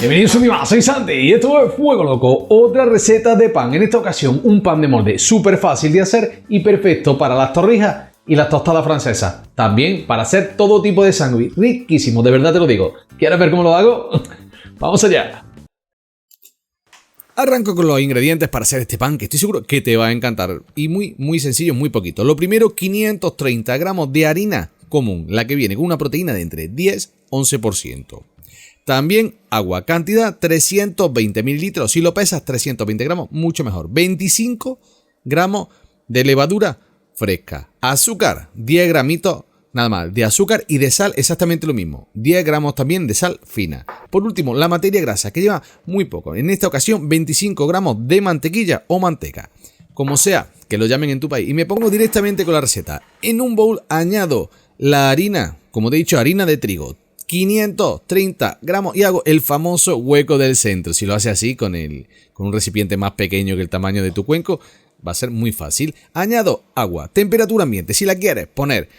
Bienvenidos a mi más, soy Santi y esto es Fuego Loco, otra receta de pan. En esta ocasión un pan de molde súper fácil de hacer y perfecto para las torrijas y las tostadas francesas. También para hacer todo tipo de sándwich, riquísimo, de verdad te lo digo. ¿Quieres ver cómo lo hago? ¡Vamos allá! Arranco con los ingredientes para hacer este pan que estoy seguro que te va a encantar. Y muy sencillo, muy poquito. Lo primero, 530 gramos de harina común, la que viene con una proteína de entre 10-11%. También agua, cantidad 320 mililitros. Si lo pesas 320 gramos, mucho mejor. 25 gramos de levadura fresca. Azúcar, 10 gramitos nada más de azúcar y de sal exactamente lo mismo. 10 gramos también de sal fina. Por último, la materia grasa que lleva muy poco. En esta ocasión 25 gramos de mantequilla o manteca. Como sea que lo llamen en tu país. Y me pongo directamente con la receta. En un bowl añado la harina, como te he dicho, harina de trigo. 530 gramos y hago el famoso hueco del centro. Si lo haces así con un recipiente más pequeño que el tamaño de tu cuenco, va a ser muy fácil. Añado agua, temperatura ambiente. Si la quieres poner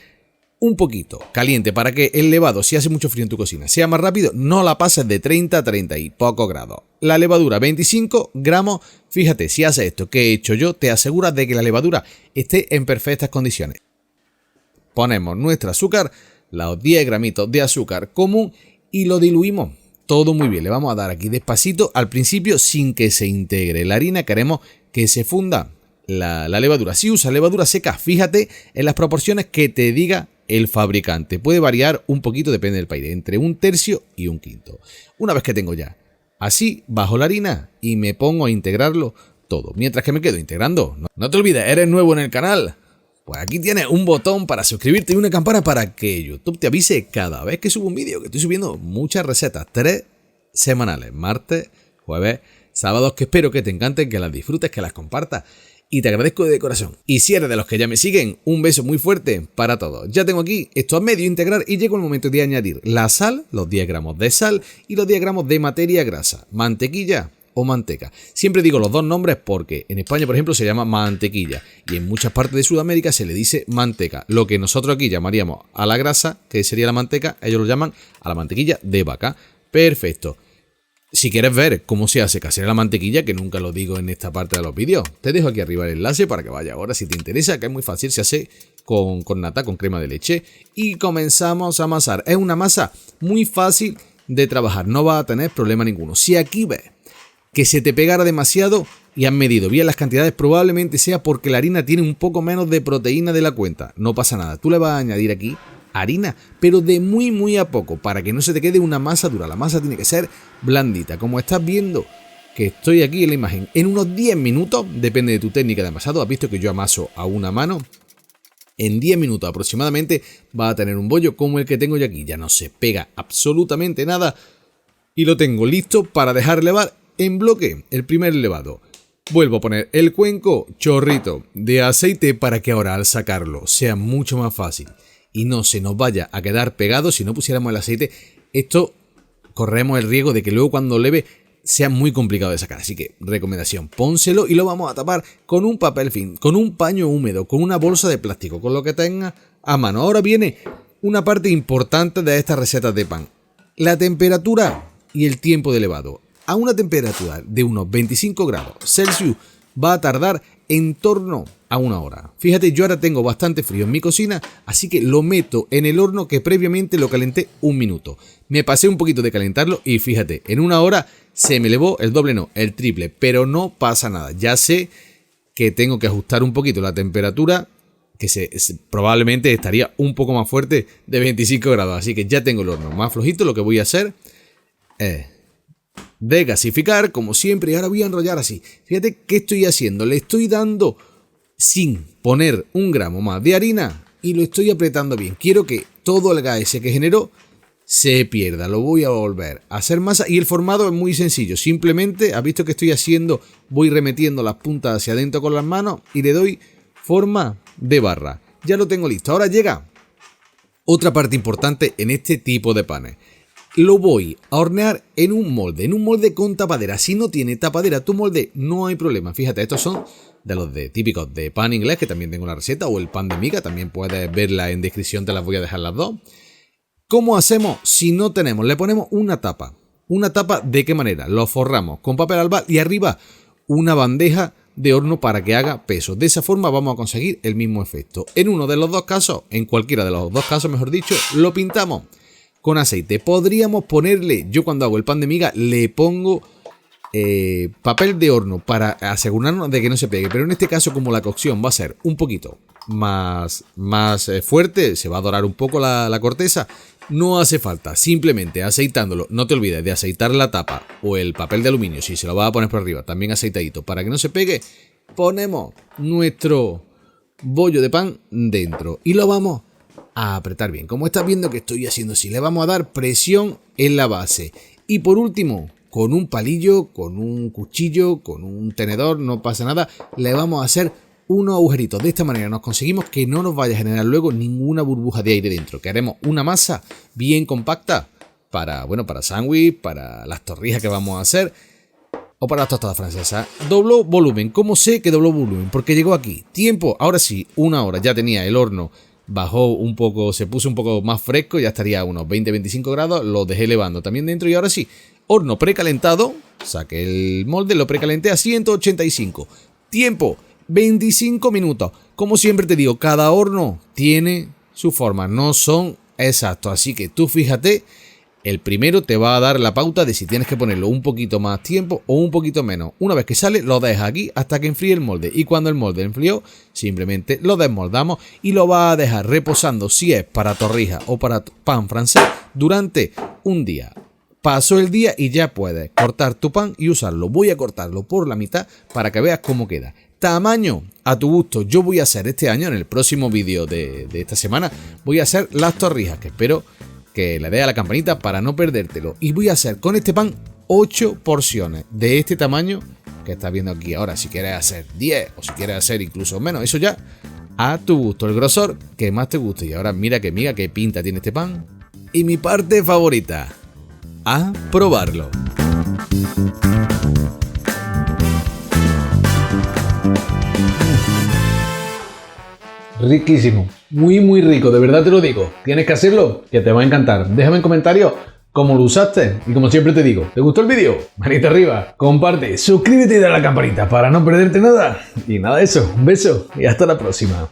un poquito caliente para que el levado, si hace mucho frío en tu cocina, sea más rápido, no la pases de 30 a 30 y pocos grados. La levadura, 25 gramos. Fíjate, si haces esto que he hecho yo, te aseguras de que la levadura esté en perfectas condiciones. Ponemos nuestro azúcar, los 10 gramitos de azúcar común y lo diluimos todo muy bien. Le vamos a dar aquí despacito al principio sin que se integre la harina. Queremos que se funda la levadura. Si usa levadura seca, fíjate en las proporciones que te diga el fabricante. Puede variar un poquito, depende del país, entre 1/3 y 1/5. Una vez que tengo ya así, bajo la harina y me pongo a integrarlo todo. Mientras que me quedo integrando, no te olvides, eres nuevo en el canal, pues aquí tienes un botón para suscribirte y una campana para que YouTube te avise cada vez que subo un vídeo, que estoy subiendo muchas recetas, 3 semanales, martes, jueves, sábados, que espero que te encanten, que las disfrutes, que las compartas y te agradezco de corazón. Y si eres de los que ya me siguen, un beso muy fuerte para todos. Ya tengo aquí esto a medio integrar y llegó el momento de añadir la sal, los 10 gramos de sal y los 10 gramos de materia grasa, mantequilla o manteca. Siempre digo los dos nombres porque en España, por ejemplo, se llama mantequilla y en muchas partes de Sudamérica se le dice manteca. Lo que nosotros aquí llamaríamos a la grasa, que sería la manteca, ellos lo llaman a la mantequilla de vaca. Perfecto. Si quieres ver cómo se hace casera la mantequilla, que nunca lo digo en esta parte de los vídeos, te dejo aquí arriba el enlace para que vaya ahora si te interesa, que es muy fácil, se hace con nata, con crema de leche. Y comenzamos a amasar. Es una masa muy fácil de trabajar, no va a tener problema ninguno. Si aquí ves que se te pegara demasiado y has medido bien las cantidades, probablemente sea porque la harina tiene un poco menos de proteína de la cuenta. No pasa nada, tú le vas a añadir aquí harina, pero de muy a poco, para que no se te quede una masa dura. La masa tiene que ser blandita, como estás viendo que estoy aquí en la imagen. En unos 10 minutos, depende de tu técnica de amasado, has visto que yo amaso a una mano. En 10 minutos aproximadamente va a tener un bollo como el que tengo yo aquí. Ya no se pega absolutamente nada y lo tengo listo para dejar levar en bloque el primer levado. Vuelvo a poner el cuenco, chorrito de aceite para que ahora al sacarlo sea mucho más fácil y no se nos vaya a quedar pegado. Si no pusiéramos el aceite, esto corremos el riesgo de que luego cuando leve sea muy complicado de sacar. Así que recomendación, pónselo y lo vamos a tapar con un papel film, con un paño húmedo, con una bolsa de plástico, con lo que tenga a mano. Ahora viene una parte importante de estas recetas de pan: la temperatura y el tiempo de levado. A una temperatura de unos 25 grados Celsius va a tardar en torno a 1 hora. Fíjate, yo ahora tengo bastante frío en mi cocina, así que lo meto en el horno que previamente lo calenté 1 minuto. Me pasé un poquito de calentarlo y fíjate, en 1 hora se me elevó el doble, no, el triple, pero no pasa nada. Ya sé que tengo que ajustar un poquito la temperatura, que probablemente estaría un poco más fuerte de 25 grados, así que ya tengo el horno más flojito. Lo que voy a hacer es desgasificar como siempre y ahora voy a enrollar así. Fíjate qué estoy haciendo, le estoy dando sin poner 1 gramo más de harina y lo estoy apretando bien. Quiero que todo el gas ese que generó se pierda. Lo voy a volver a hacer masa y el formado es muy sencillo. Simplemente, has visto que estoy haciendo, voy remetiendo las puntas hacia adentro con las manos y le doy forma de barra. Ya lo tengo listo. Ahora llega otra parte importante en este tipo de panes. Lo voy a hornear en un molde con tapadera. Si no tiene tapadera tu molde, no hay problema. Fíjate, estos son de los típicos de pan inglés, que también tengo la receta, o el pan de miga, también puedes verla en descripción, te las voy a dejar las dos. ¿Cómo hacemos si no tenemos? Le ponemos una tapa. Una tapa, ¿de qué manera? Lo forramos con papel albal y arriba una bandeja de horno para que haga peso. De esa forma vamos a conseguir el mismo efecto. En uno de los dos casos, en cualquiera de los dos casos mejor dicho, lo pintamos con aceite. Podríamos ponerle, yo cuando hago el pan de miga le pongo papel de horno para asegurarnos de que no se pegue, pero en este caso como la cocción va a ser un poquito más fuerte, se va a dorar un poco la corteza, no hace falta, simplemente aceitándolo. No te olvides de aceitar la tapa o el papel de aluminio, si se lo vas a poner por arriba, también aceitadito para que no se pegue. Ponemos nuestro bollo de pan dentro y lo vamos a apretar bien, como estás viendo que estoy haciendo así. Le vamos a dar presión en la base y por último, con un palillo, con un cuchillo, con un tenedor, no pasa nada, le vamos a hacer unos agujeritos. De esta manera nos conseguimos que no nos vaya a generar luego ninguna burbuja de aire dentro, que haremos una masa bien compacta para sándwich, para las torrijas que vamos a hacer o para las tostadas francesas. Dobló volumen. ¿Cómo sé que dobló volumen? Porque llegó aquí. Tiempo, ahora sí, 1 hora. Ya tenía el horno, bajó un poco, se puso un poco más fresco, ya estaría a unos 20-25 grados. Lo dejé elevando también dentro y ahora sí, horno precalentado. Saqué el molde, lo precalenté a 185. Tiempo, 25 minutos. Como siempre te digo, cada horno tiene su forma, no son exactos. Así que tú fíjate, el primero te va a dar la pauta de si tienes que ponerlo un poquito más tiempo o un poquito menos. Una vez que sale, lo dejas aquí hasta que enfríe el molde. Y cuando el molde enfrió, simplemente lo desmoldamos y lo vas a dejar reposando, si es para torrija o para pan francés, durante un día. Pasó el día y ya puedes cortar tu pan y usarlo. Voy a cortarlo por la mitad para que veas cómo queda. Tamaño a tu gusto. Yo voy a hacer este año, en el próximo vídeo de esta semana, voy a hacer las torrijas, que espero que le dé a la campanita para no perdértelo. Y voy a hacer con este pan 8 porciones de este tamaño que estás viendo aquí. Ahora, si quieres hacer 10 o si quieres hacer incluso menos, eso ya a tu gusto, el grosor que más te guste. Y ahora mira que miga, qué pinta tiene este pan. Y mi parte favorita, a probarlo. Riquísimo, muy rico, de verdad te lo digo. Tienes que hacerlo, que te va a encantar. Déjame en comentarios cómo lo usaste y como siempre te digo, ¿te gustó el vídeo? Manita arriba, comparte, suscríbete y dale a la campanita para no perderte nada. Y nada de eso, un beso y hasta la próxima.